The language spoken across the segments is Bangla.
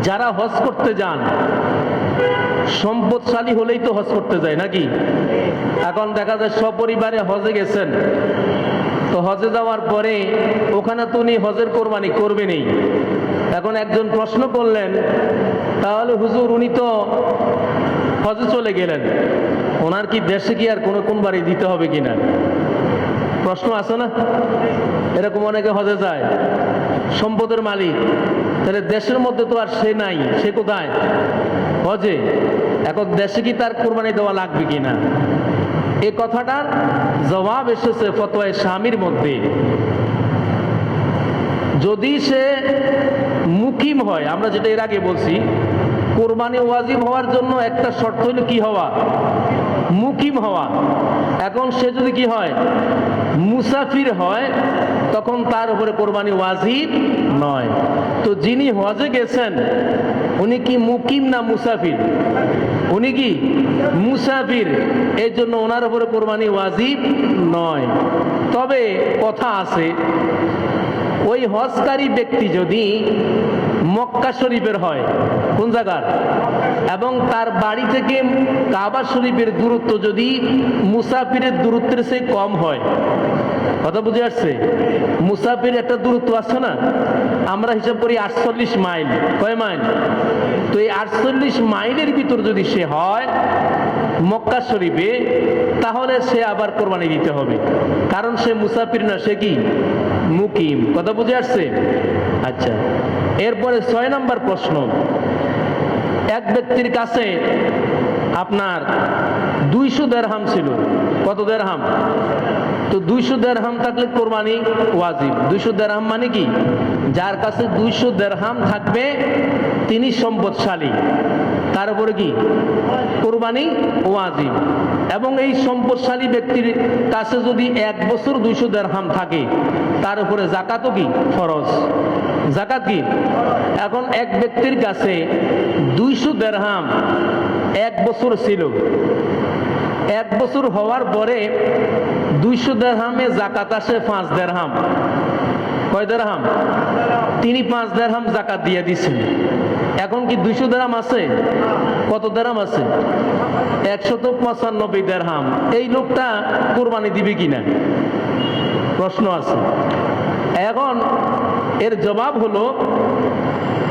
যারা হজ করতে যান সম্পদশালী হলেই তো হজ করতে যায় নাকি? এখন দেখা যায় সপরিবারে হজে গেছেন, তো হজে যাওয়ার পরে ওখানে তো উনি হজের কোরবানি করবেনই। এখন একজন প্রশ্ন করলেন, তাহলে হুজুর উনি তো হজে চলে গেলেন, ওনার কি দেশে কি আর কোনো কোরবানি দিতে হবে কিনা? প্রশ্ন আছে না? এরকম অনেকে হজে যায়, সম্পদের মালিক, তাহলে দেশের মধ্যে তো আর সে নাই, সে কোথায়? হজে। এখন দেশে কি তার কোরবানি দেওয়া লাগবে কিনা? এই কথাটার জবাব এসেছে ফতোয়ায়ে শামির মধ্যে। যদি সে মুকিম হয়, আমরা যেটা এর আগে বলছি, কোরবানি ওয়াজিব হওয়ার জন্য একটা শর্ত হলো কি হওয়া? মুকিম হওয়া। এখন সে যদি কি হয়? মুসাফির হয়, তখন তার উপরে কোরবানি ওয়াজিব নয়। তো যিনি হজে গেছেন উনি কি মুকিম না মুসাফির? উনি কি মুসাফির, এই জন্য ওনার উপরে কোরবানি ওয়াজিব নয়। তবে কথা আছে, ওই হজকারী ব্যক্তি যদি মক্কা শরীফের হয়, কোন জায়গার, এবং তার বাড়ি থেকে কাবা শরীফের দূরত্ব যদি মুসাফিরের দূরত্বের চেয়ে কম হয়, কথা বুঝে আসছে? মুসাফির একটা দূরত্ব আছে না, আমরা হিসাব করি 48 মাইল। কয় মাইল? তো এই 48 মাইলের ভিতর যদি সে হয় মক্কা শরীফে, তাহলে সে আবার কোরবানি দিতে হবে, কারণ সে মুসাফির না, সে কি মুকিম। কথা বুঝে আসছে? আচ্ছা, এরপরে 6 নম্বর প্রশ্ন। এক ব্যক্তির কাছে আপনার 200 দিরহাম ছিল। কত দিরহাম? তো 200 দিরহাম থাকলে কোরবানি ওয়াজিব। 200 দিরহাম মানে কি? যার কাছে 200 দিরহাম থাকবে তিনি সম্পদশালী, তার উপরে কি কোরবানি ওয়াজিব। এবং এই সম্পদশালী ব্যক্তির কাছে যদি 1 বছর 200 দিরহাম থাকে, তার উপরে যাকাতও কি ফরজ। যাকাত কি? এখন এক ব্যক্তির কাছে 200 দিরহাম 1 বছর ছিল, 1 বছর হওয়ার পরে 200 দিরহামে যাকাত আসে 5 দিরহাম। কয় দিরহাম? তিনি 5 দিরহাম যাকাত দিয়ে দিচ্ছেন। এখন কি 200 দিরহাম আছে? কত দিরহাম আছে? 195 দিরহাম। এই লোকটা কোরবানি দিবে কিনা প্রশ্ন আছে। এখন এর জবাব হলো,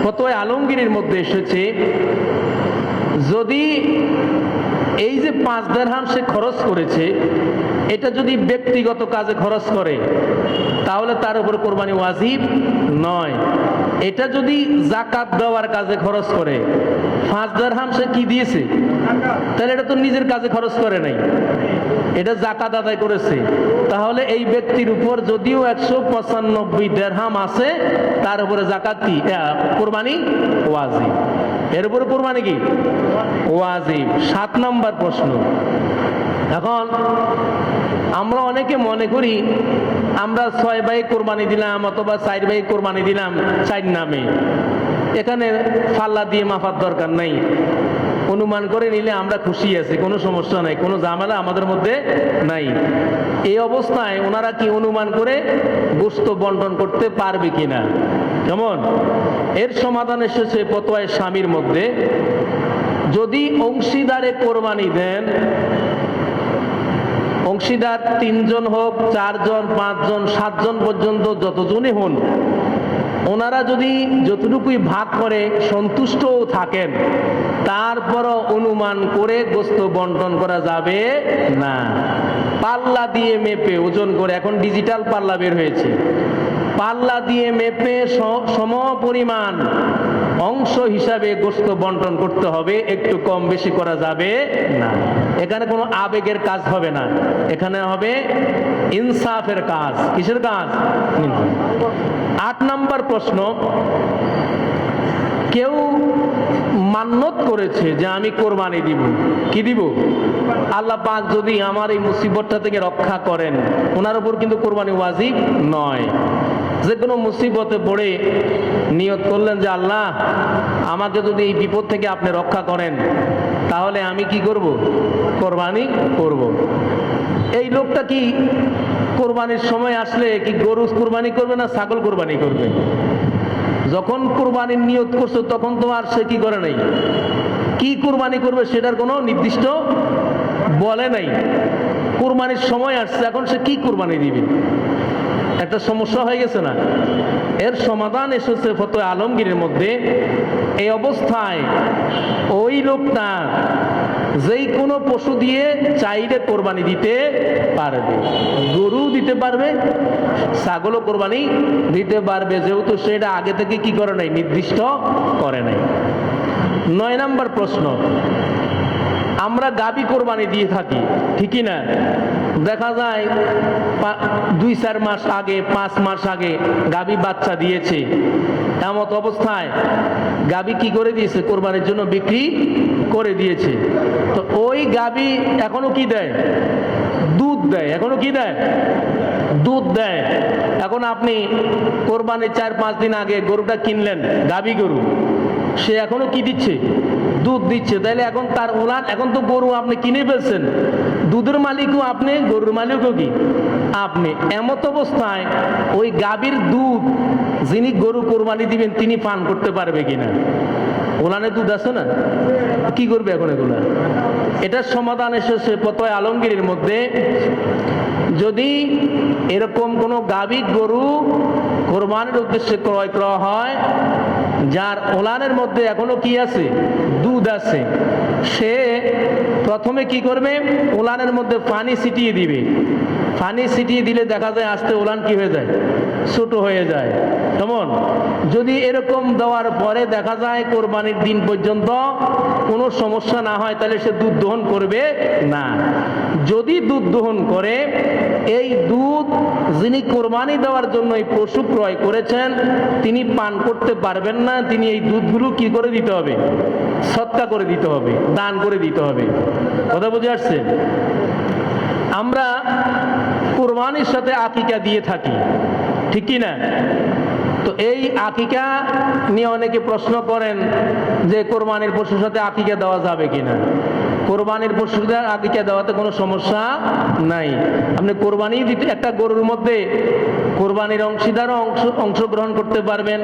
ফতোয়া আলমগীরের মধ্যে এসেছে, যদি এই যে 5 দিরহাম সে খরচ করেছে, এটা যদি ব্যক্তিগত কাজে খরচ করে তাহলে তার উপর কোরবানি ওয়াজিব নয়। এটা যদি যাকাত দেওয়ার কাজে খরচ করে, 5 দিরহাম সে কি দিয়েছে? তাহলে এটা তো নিজের কাজে খরচ করে নাই, এটা যাকাত আদায় করেছে। তাহলে এই ব্যক্তির উপর যদিও 195 দিরহাম আছে, তার উপরে যাকাত কি? কোরবানি ওয়াজিব। এর উপরে কোরবানি কি ওয়াজিব। 7 নম্বর প্রশ্ন। এখন আমরা অনেকে মনে করি আমরা 6 ভাই কোরবানি দিলাম অথবা 4 ভাই কোরবানি দিলাম 4 নামে, এখানে ফাল্লা দিয়ে মাপার দরকার নাই, অনুমান করে নিলে আমরা খুশি আছি, কোনো সমস্যা নাই, কোনো ঝামেলা আমাদের মধ্যে নাই। এই অবস্থায় ওনারা কি অনুমান করে গোশত বন্টন করতে পারবে কিনা? কেমন? এর সমাধান এসেছে ফতোয়ায়ে শামির মধ্যে। যদি অংশীদারে কোরবানি দেন, অংশীদার 3 জন হোক, 4 জন, 5 জন, 7 জন পর্যন্ত যতজনই হন, ওনারা যদি যতটুকুই ভাগ করে সন্তুষ্টও থাকেন, তারপরও অনুমান করে গোশত বন্টন করা যাবে না। পাল্লা দিয়ে মেপে ওজন করে, এখন ডিজিটাল পাল্লা বের হয়েছে, পাল্লা দিয়ে মেপে সম পরিমাণ অংশ হিসাবে গোশত বন্টন করতে হবে, একটু কম বেশি করা যাবে না। এখানে কোনো আবেগের কাজ হবে না, এখানে হবে ইনসাফের কাজ। কিসের কাজ? 8 নম্বর প্রশ্ন। কেউ মান্যত করেছে যে আমি কোরবানি দিব, কি দিব? আল্লাহ পাক যদি আমার এই মুসিবতটা থেকে রক্ষা করেন, ওনার উপর কিন্তু কোরবানি ওয়াজিব নয়। যে কোনো মুসিবতে পড়ে নিয়ত করলেন যে আল্লাহ আমাকে যদি এই বিপদ থেকে আপনি রক্ষা করেন, তাহলে আমি কি করব? কোরবানি করব। এই লোকটা কি কোরবানির সময় আসলে কি গরু কোরবানি করবে না ছাগল কোরবানি করবে? যখন কুরবানির নিয়ত করছো তখন তো আর সে কি করে নাই, কি কুরবানি করবে সেটার কোনো নির্দিষ্ট বলে নাই। কুরবানির সময় আসছে, এখন সে কি কুরবানি দিবে, একটা সমস্যা হয়ে গেছে না? এর সমাধান এসেছে ফতোয়া আলমগীরের মধ্যে। এই অবস্থায় ওই লোকটা যেই কোনো পশু দিয়ে চাইলে কোরবানি দিতে পারবে, গরু দিতে পারবে, ছাগলও কোরবানি দিতে পারবে, যেহেতু সেটা আগে থেকে কি করে নাই, নির্দিষ্ট করে নাই। 9 নম্বর প্রশ্ন, আমরা গাভী কোরবানি দিয়ে থাকি, ঠিকই না? দেখা যায় 2-4 মাস আগে, 5 মাস আগে গাভী বাচ্চা দিয়েছে, এমত অবস্থায় গাভী কি করে দিয়েছে, কোরবানির জন্য বিক্রি করে দিয়েছে। তো ওই গাভী এখনো কি দেয়, দুধ দেয়, এখনো কি দেয়, দুধ দেয়। এখন আপনি কোরবানির 4-5 দিন আগে গরুটা কিনলেন, গাভী গরু, সে এখনো কি দিচ্ছে, দুধ দিচ্ছে। তাইলে এখন তার ওলান, এখন তো গরু আপনি কিনে ফেলছেন, দুধের মালিকও আপনি, গরুর মালিকও কি আপনি। এমত অবস্থায় ওই গাভীর দুধ যিনি গরু কোরবানি দিবেন তিনি পান করতে পারবে কিনা? ওলানে দুধ আছে না, কি করবে এখন এগুলা? এটার সমাধান এসেছে ফতোয়া আলমগীরের মধ্যে। যদি এরকম কোনো গাভী গরু কোরবানির উদ্দেশ্যে ক্রয় করা হয়, যার ওলানের মধ্যে এখনো কি আছে, দুধ আছে, সে প্রথমে কি করবে, ওলানের মধ্যে পানি ছিটিয়ে দিবে। পানি ছিটিয়ে দিলে দেখা যায় আস্তে ওলান কি হয়ে যায়, ছোট হয়ে যায়। কেমন? যদি এরকম দেওয়ার পরে দেখা যায় কোরবানির দিন পর্যন্ত কোনো সমস্যা না হয়, তাহলে সে দুধ দহন করবে না। যদি দুধ দহন করে, এই দুধ যিনি কোরবানি দেওয়ার জন্য এই পশু ক্রয় করেছেন তিনি পান করতে পারবেন না। তিনি এই দুধগুলো কি করে দিতে হবে, সদকা করে দিতে হবে, দান করে দিতে হবে। কথা বুঝে আসছে? আমরা কোরবানির সাথে আকিকা দিয়ে থাকি, ঠিক কি না? তো এই আকিকা নিয়ে অনেকে প্রশ্ন করেন যে কোরবানির পশুর সাথে আকিকা দেওয়া যাবে কিনা। কোরবানির পশুদের আকিকা দেওয়াতে কোনো সমস্যা নাই। আপনি কোরবানি দিতে, একটা গরুর মধ্যে কোরবানির অংশীদারও অংশগ্রহণ করতে পারবেন,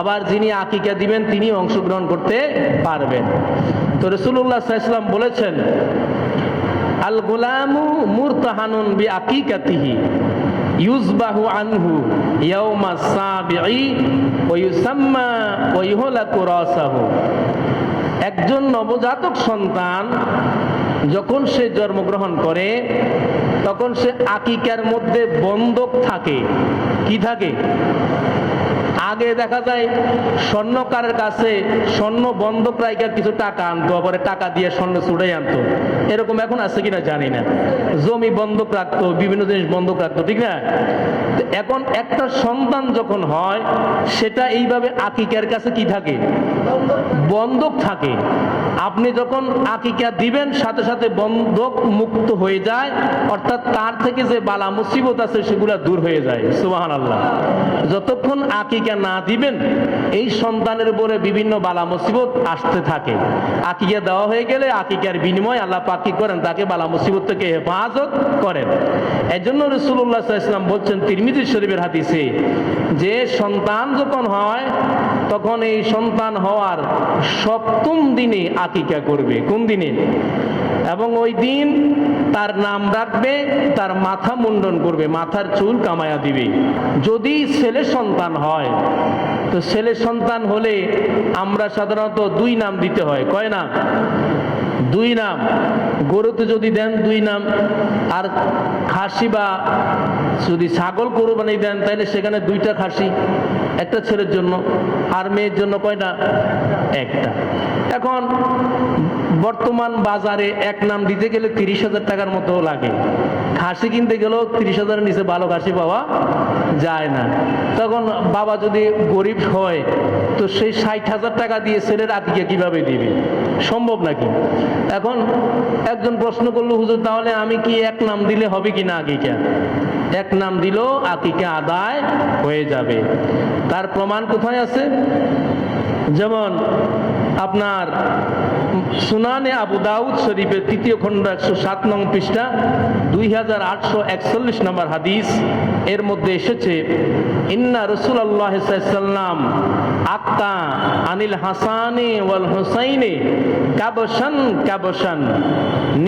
আবার যিনি আকিকা দিবেন তিনি অংশগ্রহণ করতে পারবেন। তো রাসূলুল্লাহ সাল্লাল্লাহু আলাইহি ওয়াসাল্লাম বলেছেন, আল গুলামু মুরতাহানুন বি আকিকাতিহি ইউজবাহু আনহু ইয়াউমাস সাবিঈ ওয়া ইউসাম্মা ওয়া ইউহলাকু রাসাহু। একজন নবজাতক সন্তান যখন সে জন্মগ্রহণ করে তখন সে আকিকার মধ্যে বন্ধক থাকে। কি থাকে? আগে দেখা যায় স্বর্ণকারের কাছে স্বর্ণ বন্ধক রাইকার কিছু টাকা আনতো, পরে টাকা দিয়ে স্বর্ণ ছুটাই আনতো। এরকম এখন আছে কিনা জানি না। জমি বন্ধক রাখতো, বিভিন্ন জিনিস বন্ধক রাখতো, ঠিক না? এখন একটা সন্তান যখন হয় সেটা এইভাবে আকিকার কাছে কি থাকে, বন্ধক থাকে। আপনি যখন আকিকা দিবেন সাথে সাথে বন্ধক মুক্ত হয়ে যায়, অর্থাৎ তার থেকে যে বালা মুসিবত আছে সেগুলা দূর হয়ে যায়। সুবহানাল্লাহ। যতক্ষণ আকিকা না দিবেন এই সন্তানের উপরে বিভিন্ন বালা মুসিবত আসতে থাকে। আকিকা দেওয়া হয়ে গেলে আকিকার বিনিময় আল্লাহ পাক কি করেন, তাকে বালা মুসিবত থেকে হেফাজত করেন। এজন্য রাসূলুল্লাহ সাল্লাল্লাহু আলাইহি ওয়াসাল্লাম বলছেন তিরমিজি শরীফের হাদিসে, যে সন্তান যখন হয় তখন এই সন্তান হওয়ার 7ম দিনে আকিকা করবে। কোন দিনে? এবং ওই দিন তার নাম রাখবে, তার মাথা মুন্ডন করবে, মাথার চুল কামায়া দিবে। যদি ছেলে সন্তান হয় তো ছেলে সন্তান হলে আমরা সাধারণত 2 নাম দিতে হয়। কয় নাম? 2 নাম। গরুতে যদি দেন 2 নাম, আর খাসি বা যদি ছাগল কোরবানি দেন তাহলে সেখানে 2টা খাসি, একটা ছেলের জন্য, আর মেয়ের জন্য কয়টা? একটা। এখন বর্তমান বাজারে এক নাম দিতে গেলে 30,000 টাকার মতো লাগে। খাসি কিনতে গেলেও 30,000-এর নিচে ভালো খাসি পাওয়া যায় না। তখন বাবা যদি গরিব হয় তো সেই 60,000 টাকা দিয়ে ছেলের আকিকা কিভাবে দিবে? সম্ভব নাকি? এখন একজন প্রশ্ন করলো, হুজুর তাহলে আমি কি এক নাম দিলে হবে কি না আকিকা? এক নাম দিলেও আকিকা আদায় হয়ে যাবে। তার প্রমাণ কোথায় আছে? যেমন আপনার সুনানে আবু দাউদ শরীফের 3য় খণ্ড 107 নং পৃষ্ঠা 2841 নম্বর হাদিস, এর মধ্যে এসেছে ইন্না রাসূলুল্লাহ সাল্লাল্লাহু আলাইহি ওয়াসাল্লাম আক্তা আনিল হাসানে ওয়াল হুসাইনে কাবশান কাবশান,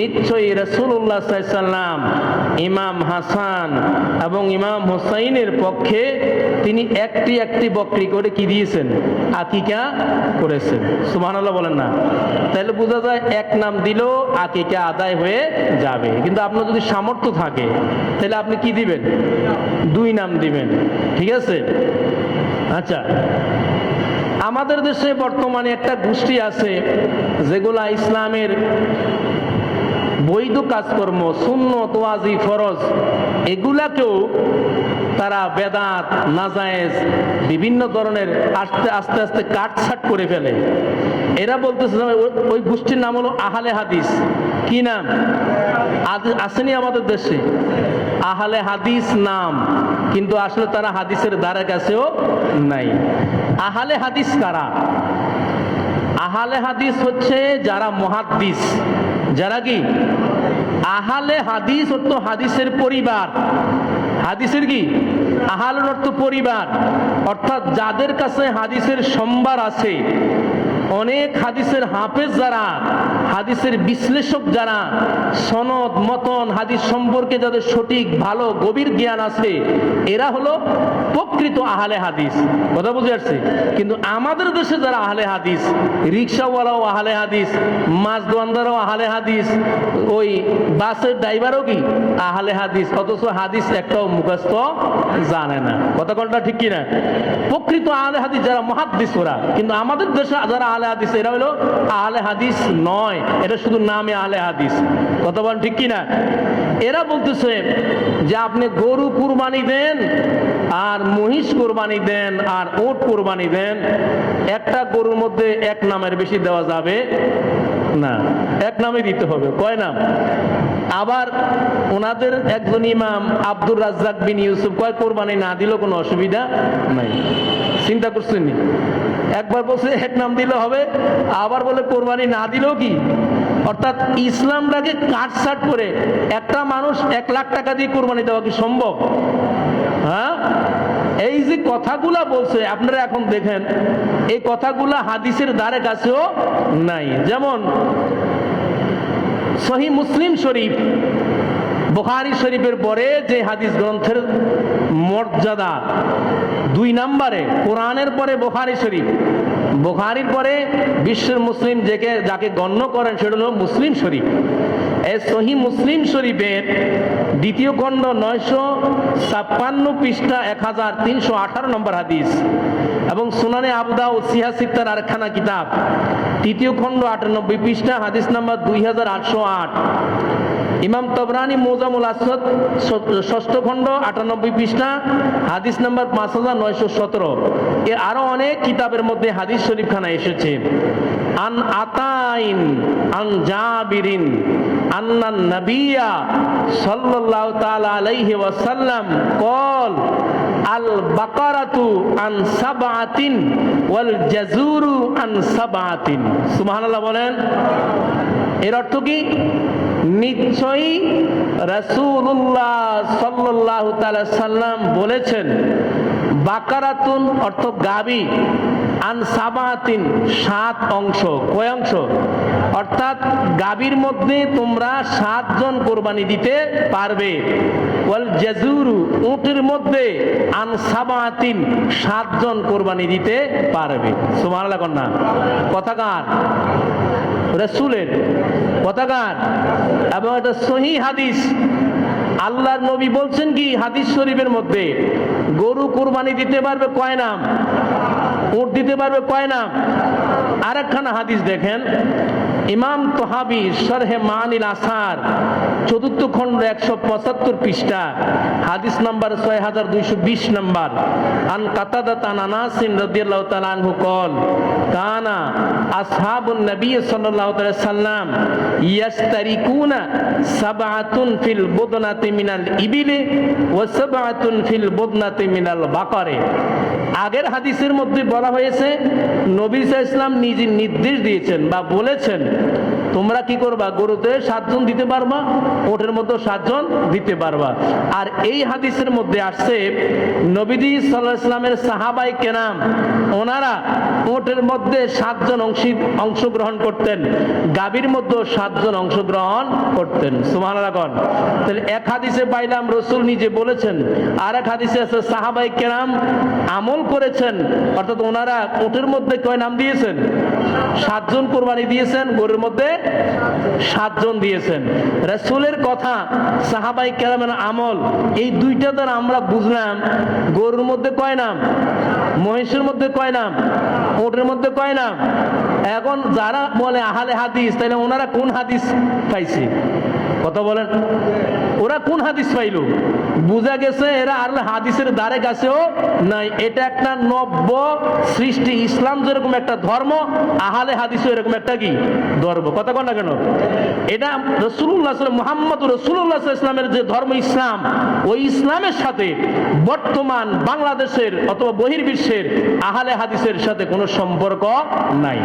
নিশ্চয়ই রাসূলুল্লাহ সাল্লাল্লাহু আলাইহি ওয়াসাল্লাম ইমাম হাসান এবং ইমাম হুসাইনের পক্ষে তিনি একটি একটি বকরি করে কি দিয়েছেন, আকিকা করেছেন। সুবহানাল্লাহ বলেন না? তাহলে বোঝা যায় এক নাম দিলেও আকিকা আদায় হয়ে যাবে। কিন্তু আপনার যদি সামর্থ্য থাকে তাহলে আপনি কি দিবেন, 2 নাম দিবেন। ঠিক আছে? আচ্ছা, আমাদের দেশে বর্তমানে একটা গোষ্ঠী আছে যেগুলা ইসলামের বৈধ কাজকর্ম, সুন্নত, ওয়াজিব, ফরজ, এগুলাকেও তারা বেদাত, নাজায়েজ বিভিন্ন ধরনের আস্তে আস্তে আস্তে কাটছাট করে ফেলে। এরা বলতেছে, ওই গোষ্ঠীর নাম হলো আহলে হাদিস। কি নাম আসেনি আমাদের দেশে? আহলে হাদিস নাম, কিন্তু আসলে তারা হাদিসের ধারে কাছেও নাই। আহলে হাদিস কারা? আহলে হাদিস হচ্ছে যারা মুহাদ্দিস। যারা কি আহলে হাদিস অর্থ হাদিসের পরিবার। হাদিসের কি আহলের অর্থ পরিবার, অর্থাৎ যাদের কাছে হাদিসের সম্ভার আছে, অনেক হাদিসের হাফেজ যারা, হাদিসের বিশ্লেষক যারা, সনদ মতন হাদিস সম্পর্কে যাদের সঠিক ভালো গভীর জ্ঞান আছে, এরা হলো প্রকৃত আহলে হাদিস। কথা বুঝে আসছে? কিন্তু আমাদের দেশে যারা আহলে হাদিস, রিক্সাওয়ালাও আহলে হাদিস, মাছ দোয়ানদারও আহলে হাদিস, ওই বাসের ড্রাইভারও কি আহলে হাদিস, অথচ হাদিস একটাও মুখস্থ জানে না। কথা কোনটা ঠিক কিনা? প্রকৃত আহলে হাদিস যারা মুহাদ্দিস ওরা, কিন্তু আমাদের দেশে যারা আহলে হাদিস এরা হলো আহলে হাদিস নয়, এটা শুধু নামে আহলে হাদিস। কথা বলেন ঠিক কিনা? এরা বলতেছে যে আপনি গরু কুরবানি দেন আর মহিষ কুরবানি দেন আর ওট কুরবানি দেন, একটা গরুর মধ্যে এক নামের বেশি দেওয়া যাবে না, এক নামে দিতে হবে। কয় নাম? আবার ওনাদের একজন ইমাম আব্দুর রাজ্জাক বিন ইউসুফ কয় কোরবানি না দিলেও কোনো অসুবিধা নাই। চিন্তা করছেন? একবার বলছে এক নাম দিলে হবে, আবার বলে কোরবানি না দিলেও কি। অর্থাৎ ইসলামটাকে কাটছাট করে একটা মানুষ 1 লাখ টাকা দিয়ে কোরবানি দেওয়া কি সম্ভব? হ্যাঁ, এই যে কথাগুলা বলছে আপনারা এখন দেখেন, এই কথাগুলা হাদিসের ধারে কাছেও নাই। যেমন সহিহ মুসলিম শরীফ, বুখারী শরীফের পরে যে হাদিস গ্রন্থের মর্যাদা 2 নম্বরে, কোরআনের পরে বুখারী শরীফ, বুখারীর পরে বিশ্বের মুসলিম যাকে গণ্য করেন সেটা হলো মুসলিম শরীফ। এই সহিহ মুসলিম শরীফের 2য় খণ্ড 956 পৃষ্ঠা 1318 নম্বর হাদিস, এবং সুনানে আবু দাউদ সিহাসিত্তার আরেকখানা কিতাব 3য় খণ্ড 98 পৃষ্ঠা হাদিস নাম্বার 2808, ইমাম তবরানি মুজামুল আসদ 6ষ্ঠ খণ্ড 98 পৃষ্ঠা হাদিস নাম্বার 5917, এ আরো অনেক কিতাবের মধ্যে হাদিস শরীফখানা এসেছে। আন আতাইন আন জাবিরিন আন্নান নবিয়্যা সাল্লাল্লাহু তাআলা আলাইহি ওয়াসাল্লাম ক্বাল আল বাকারাতু আন সাবআতিন ওয়াল জাযুরু আন সাবআতিন। সুবহানাল্লাহ বলেন। এর অর্থ কি? নিশ্চয়ই রাসূলুল্লাহ সাল্লাল্লাহু তাআলা সাল্লাম বলেছেন, বাকারাতুন অর্থ গাবি, আন সাবাতিন 7 অংশ। কয় অংশ? অর্থাৎ গাবির মধ্যে তোমরা 7 জন কোরবানি দিতে পারবে। ওয়াল জাযুরু উটের মধ্যে আন সাবাতিন 7 জন কোরবানি দিতে পারবে। সুবহানাল্লাহ কন্যা। কথা কার? রাসূলের। কথা কার? এবং এটা সহিহ হাদিস। আল্লাহর নবী বলছেন কি হাদিস শরীফের মধ্যে, গরু কুরবানি দিতে পারবে কয় নাম? উট দিতে পারবে কয় নাম? আরেকখানা হাদিস দেখেন, ইমাম তহাবি শরহে মানিল আসার চতুর্থ খণ্ড 175 পৃষ্ঠা, হাদিস নাম্বার 6220 নাম্বার। আন কাতাদা আন আনাস রাদিয়াল্লাহু তাআলা আনহু قال কানা আসহাবুন নবী সাল্লাল্লাহু আলাইহি সাল্লাম ইয়াস্তারিকুনা সাবআতুন ফিল বুদনাতি মিনাল ইবিলি ওয়া সাবআতুন ফিল বুদনাতি মিনাল বাকারে। আগের হাদিসের মধ্যে বলা হয়েছে নবী সাল্লাল্লাহু আলাইহি সাল্লাম নিজে নির্দেশ দিয়েছেন বা বলেছেন তোমরা কি করবা, গরুতে 7 জন দিতে পারবা, ওটের মধ্যে 7 জন দিতে পারবা। আর এই হাদিসের মধ্যে আসছে নবীজি সাল্লাল্লাহু আলাইহি সাল্লামের সাহাবায়ে কেরাম ওনারা ওটের মধ্যে 7 জন অংশগ্রহণ করতেন, গাভীর মধ্যে 7 জন অংশগ্রহণ করতেন। সুবহানাল্লাহ। তাহলে এক হাদিসে পাইলাম রাসূল নিজে বলেছেন, আর এক হাদিসে আছে সাহাবায়ে কেরাম আমল করেছেন, অর্থাৎ ওনারা ওটের মধ্যে কয় নাম দিয়েছেন, 7 জন কুরবানি দিয়েছেন, গরুর মধ্যে 7 জন দিয়েছেন। রাসূলের কথা, সাহাবায়ে কেরামের আমল, এই দুইটা দ্বারা আমরা বুঝলাম গরুর মধ্যে কয় নাম, মহিষের মধ্যে কয় নাম, ওটের মধ্যে কয় নাম। এখন যারা বলে আহলে হাদিস, তাহলে ওনারা কোন হাদিস পাইছে? কথা বলেন, ওরা কোন হাদিস পাইল? বুঝা গেছে এরা আর হাদিসের দ্বারে কাছেও নাই। এটা একটা নব্য সৃষ্টি। ইসলাম যেরকম একটা ধর্ম, আহলে হাদিসও এরকম একটা কি ধর্ম। কথা কন না কেন? এটা রাসূলুল্লাহ মুহাম্মদ রাসূলুল্লাহ ইসলামের যে ধর্ম ইসলাম, ওই ইসলামের সাথে বর্তমান বাংলাদেশের অথবা বহির্বিশ্বের আহলে হাদিসের সাথে কোনো সম্পর্ক নাই।